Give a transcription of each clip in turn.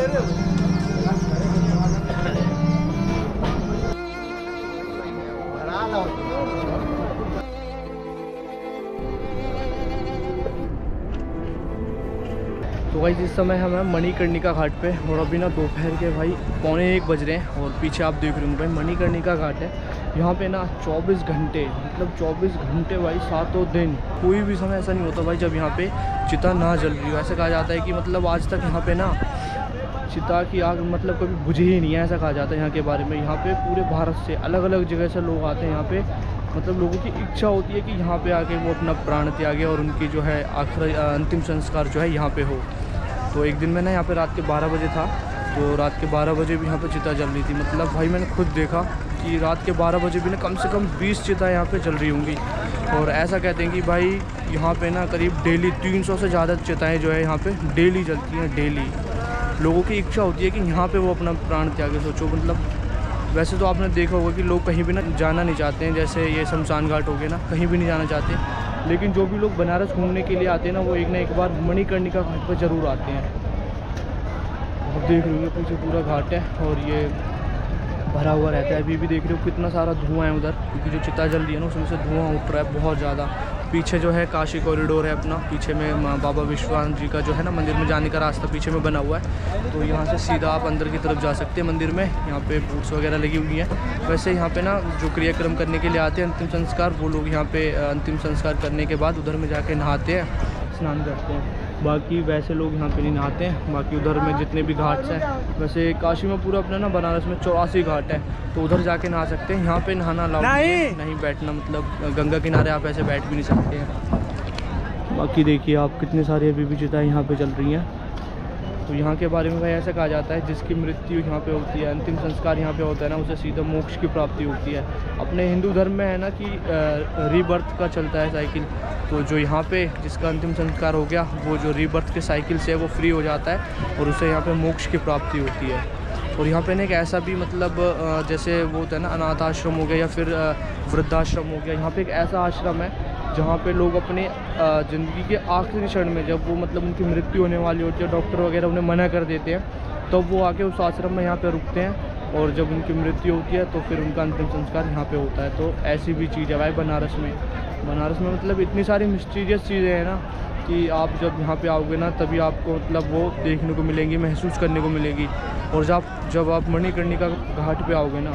तो भाई जिस समय हम हैं मणिकर्णिका घाट पे, और अभी ना दोपहर के भाई 12:45 बज रहे हैं, और पीछे आप देख रहे होंगे भाई मणिकर्णिका घाट है। यहाँ पे ना 24 घंटे, मतलब 24 घंटे भाई, 7 दिन, कोई भी समय ऐसा नहीं होता भाई जब यहाँ पे चिता ना जल रही हो। ऐसा कहा जाता है कि मतलब आज तक यहाँ पे ना चिता की आग मतलब कभी बुझी ही नहीं है, ऐसा कहा जाता है यहाँ के बारे में। यहाँ पे पूरे भारत से अलग अलग जगह से लोग आते हैं यहाँ पे, मतलब लोगों की इच्छा होती है कि यहाँ पे आके वो अपना प्राण त्यागे और उनकी जो है आखिरी अंतिम संस्कार जो है यहाँ पे हो। तो एक दिन मैं ना यहाँ पे रात के 12 बजे था, तो रात के 12 बजे भी यहाँ पे चिता जल रही थी। मतलब भाई मैंने खुद देखा कि रात के 12 बजे भी ना कम से कम 20 चिता यहाँ पे जल रही होंगी। और ऐसा कहते हैं कि भाई यहाँ पे ना करीब डेली 300 से ज़्यादा चिताएँ जो है यहाँ पे डेली जलती हैं, डेली। लोगों की इच्छा होती है कि यहाँ पे वो अपना प्राण त्यागे। सोचो, मतलब वैसे तो आपने देखा होगा कि लोग कहीं भी ना जाना नहीं चाहते हैं, जैसे ये शमशान घाट हो गया ना, कहीं भी नहीं जाना चाहते, लेकिन जो भी लोग बनारस घूमने के लिए आते हैं ना, वो एक ना एक बार मणिकर्णिका घाट पर ज़रूर आते हैं। आप देख रहे हो पीछे पूरा घाट है और ये भरा हुआ रहता है। अभी भी देख रहे हो कितना सारा धुआं है उधर, क्योंकि जो चिता जल रही है ना उसमें से धुआं उठ रहा है बहुत ज़्यादा। पीछे जो है काशी कॉरिडोर है अपना, पीछे में बाबा विश्वनाथ जी का जो है ना मंदिर में जाने का रास्ता पीछे में बना हुआ है। तो यहाँ से सीधा आप अंदर की तरफ जा सकते हैं मंदिर में। यहाँ पे बूट्स वगैरह लगी हुई हैं। वैसे यहाँ पे ना जो क्रियाक्रम करने के लिए आते हैं अंतिम संस्कार, वो लोग यहाँ पे अंतिम संस्कार करने के बाद उधर में जाके नहाते हैं, स्नान करते हैं। बाकी वैसे लोग यहाँ पे नहीं नहाते हैं। बाकी उधर में जितने भी घाट्स हैं, वैसे काशी में पूरा अपना ना बनारस में 84 घाट है, तो उधर जाके नहा सकते हैं। यहाँ पे नहाना अलाउड नहीं बैठना, मतलब गंगा किनारे आप ऐसे बैठ भी नहीं सकते हैं। बाकी देखिए आप कितने सारे अभी भी चिताएँ यहाँ पे चल रही हैं। तो यहाँ के बारे में भाई ऐसा कहा जाता है जिसकी मृत्यु यहाँ पे होती है, अंतिम संस्कार यहाँ पे होता है ना, उसे सीधा मोक्ष की प्राप्ति होती है। अपने हिंदू धर्म में है ना कि रीबर्थ का चलता है साइकिल, तो जो यहाँ पे जिसका अंतिम संस्कार हो गया, वो जो रीबर्थ के साइकिल से वो फ्री हो जाता है और उसे यहाँ पे मोक्ष की प्राप्ति होती है। और यहाँ पे ना एक ऐसा भी मतलब जैसे वो होता है ना अनाथ आश्रम हो गया या फिर वृद्धाश्रम हो गया, यहाँ पे एक ऐसा आश्रम है जहाँ पे लोग अपने ज़िंदगी के आखिरी क्षण में, जब वो मतलब उनकी मृत्यु होने वाली होती है, डॉक्टर वगैरह उन्हें मना कर देते हैं, तब तो वो आके उस आश्रम में यहाँ पे रुकते हैं, और जब उनकी मृत्यु होती है तो फिर उनका अंतिम संस्कार यहाँ पे होता है। तो ऐसी भी चीज़ है भाई बनारस में। बनारस में मतलब इतनी सारी मिस्टीरियस चीज़ें हैं ना कि आप जब यहाँ पे आओगे ना तभी आपको मतलब वो देखने को मिलेंगी, महसूस करने को मिलेगी। और जब आप मणिकर्णिका घाट पे आओगे ना,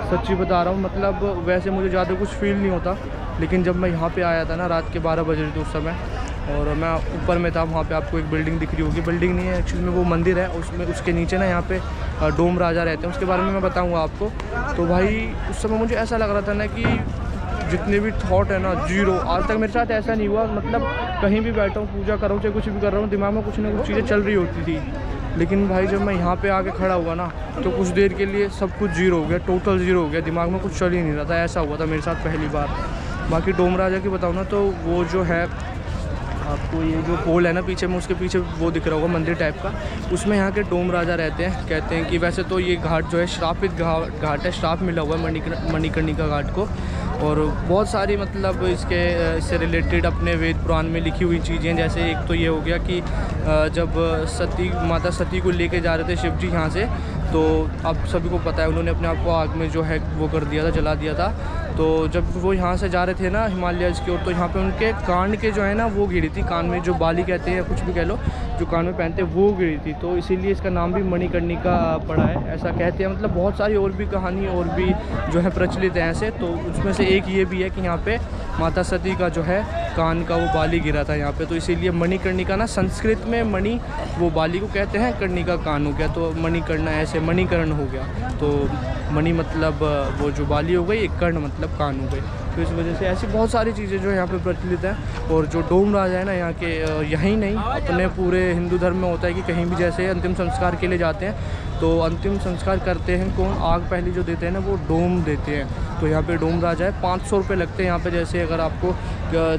सच्ची बता रहा हूँ, मतलब वैसे मुझे ज़्यादा कुछ फील नहीं होता, लेकिन जब मैं यहाँ पे आया था ना रात के 12 बजे थे उस समय, और मैं ऊपर में था, वहाँ पे आपको एक बिल्डिंग दिख रही होगी, बिल्डिंग नहीं है एक्चुअली में, वो मंदिर है, उसमें उसके नीचे ना यहाँ पे डोम राजा रहते हैं, उसके बारे में मैं बताऊँगा आपको। तो भाई उस समय मुझे ऐसा लग रहा था ना कि जितने भी थॉट है ना जीरो। आज तक मेरे साथ ऐसा नहीं हुआ, मतलब कहीं भी बैठा हूँ, पूजा कर रहा हूँ, चाहे कुछ भी कर रहा हूँ, दिमाग में कुछ ना कुछ चीज़ें चल रही होती थी। लेकिन भाई जब मैं यहाँ पे आके खड़ा हुआ ना, तो कुछ देर के लिए सब कुछ जीरो हो गया, टोटल जीरो हो गया, दिमाग में कुछ चल ही नहीं रहा था। ऐसा हुआ था मेरे साथ पहली बार। बाकी डोम राजा की बताऊँ ना, तो वो जो है आपको ये जो पोल है ना पीछे में, उसके पीछे वो दिख रहा होगा मंदिर टाइप का, उसमें यहाँ के डोम राजा रहते हैं। कहते हैं कि वैसे तो ये घाट जो है श्रापित घाट है, श्राप मिला हुआ है मणिकर्णिका घाट को, और बहुत सारी मतलब इससे रिलेटेड अपने वेद पुराण में लिखी हुई चीज़ें। जैसे एक तो ये हो गया कि जब माता सती को लेके जा रहे थे शिव जी यहाँ से, तो आप सभी को पता है उन्होंने अपने आप को आग में जो है वो कर दिया था, जला दिया था। तो जब वो यहाँ से जा रहे थे ना हिमालयज की ओर, तो यहाँ पे उनके कान के जो है ना वो गिरी थी, कान में जो बाली कहते हैं या कुछ भी कह लो, जो कान में पहनते हैं वो गिरी थी, तो इसीलिए इसका नाम भी मणिकर्णिका पड़ा है, ऐसा कहते हैं। मतलब बहुत सारी और भी कहानी और भी जो है प्रचलित हैं ऐसे, तो उसमें से एक ये भी है कि यहाँ पे माता सती का जो है कान का वो बाली गिरा था यहाँ पे, तो इसीलिए मणिकर्णिका ना संस्कृत में मणि वो बाली को कहते हैं, कर्णिका कान हो गया, तो मणिकर्ण ऐसे मणिकर्ण हो गया। तो मणि मतलब वो जो बाली हो गई, एक कर्ण मतलब कान हो गई। तो इस वजह से ऐसी बहुत सारी चीज़ें जो यहाँ पे प्रचलित हैं। और जो डोम राजा है ना यहाँ के, यहीं नहीं अपने पूरे हिंदू धर्म में होता है कि कहीं भी जैसे अंतिम संस्कार के लिए जाते हैं तो अंतिम संस्कार करते हैं कौन, आग पहली जो देते हैं ना वो डोम देते हैं। तो यहाँ पे डोम राजा है, 500 रुपये लगते हैं यहाँ पे। जैसे अगर आपको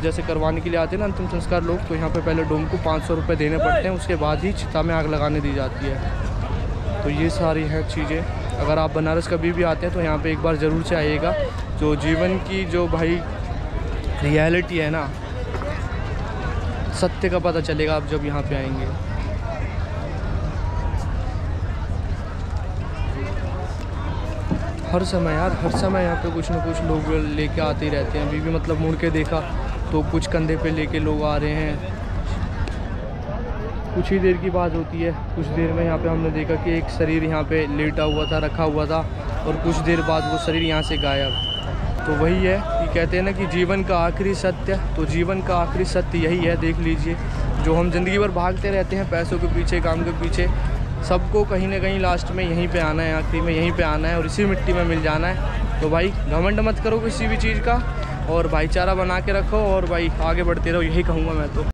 जैसे करवाने के लिए आते हैं ना अंतिम संस्कार लोग, तो यहाँ पे पहले डोम को 500 रुपये देने पड़ते हैं, उसके बाद ही चिता में आग लगाने दी जाती है। तो ये सारी हैं चीज़ें। अगर आप बनारस कभी भी आते हैं तो यहाँ पे एक बार ज़रूर से आइएगा। जो जीवन की जो भाई रियलिटी है ना, सत्य का पता चलेगा आप जब यहाँ पे आएंगे। हर समय यार, हर समय यहाँ पे कुछ ना कुछ लोग लेके आते ही रहते हैं। अभी भी मतलब मुड़ के देखा तो कुछ कंधे पे लेके लोग आ रहे हैं। कुछ ही देर की बात होती है, कुछ देर में यहाँ पे हमने देखा कि एक शरीर यहाँ पे लेटा हुआ था, रखा हुआ था, और कुछ देर बाद वो शरीर यहाँ से गायब। तो वही है कि कहते हैं ना कि जीवन का आखिरी सत्य, तो जीवन का आखिरी सत्य यही है। देख लीजिए, जो हम ज़िंदगी भर भागते रहते हैं पैसों के पीछे, काम के पीछे, सबको कहीं ना कहीं लास्ट में यहीं पे आना है, आखिरी में यहीं पे आना है और इसी मिट्टी में मिल जाना है। तो भाई घमंड मत करो किसी भी चीज़ का, और भाईचारा बना के रखो, और भाई आगे बढ़ते रहो, यही कहूँगा मैं तो।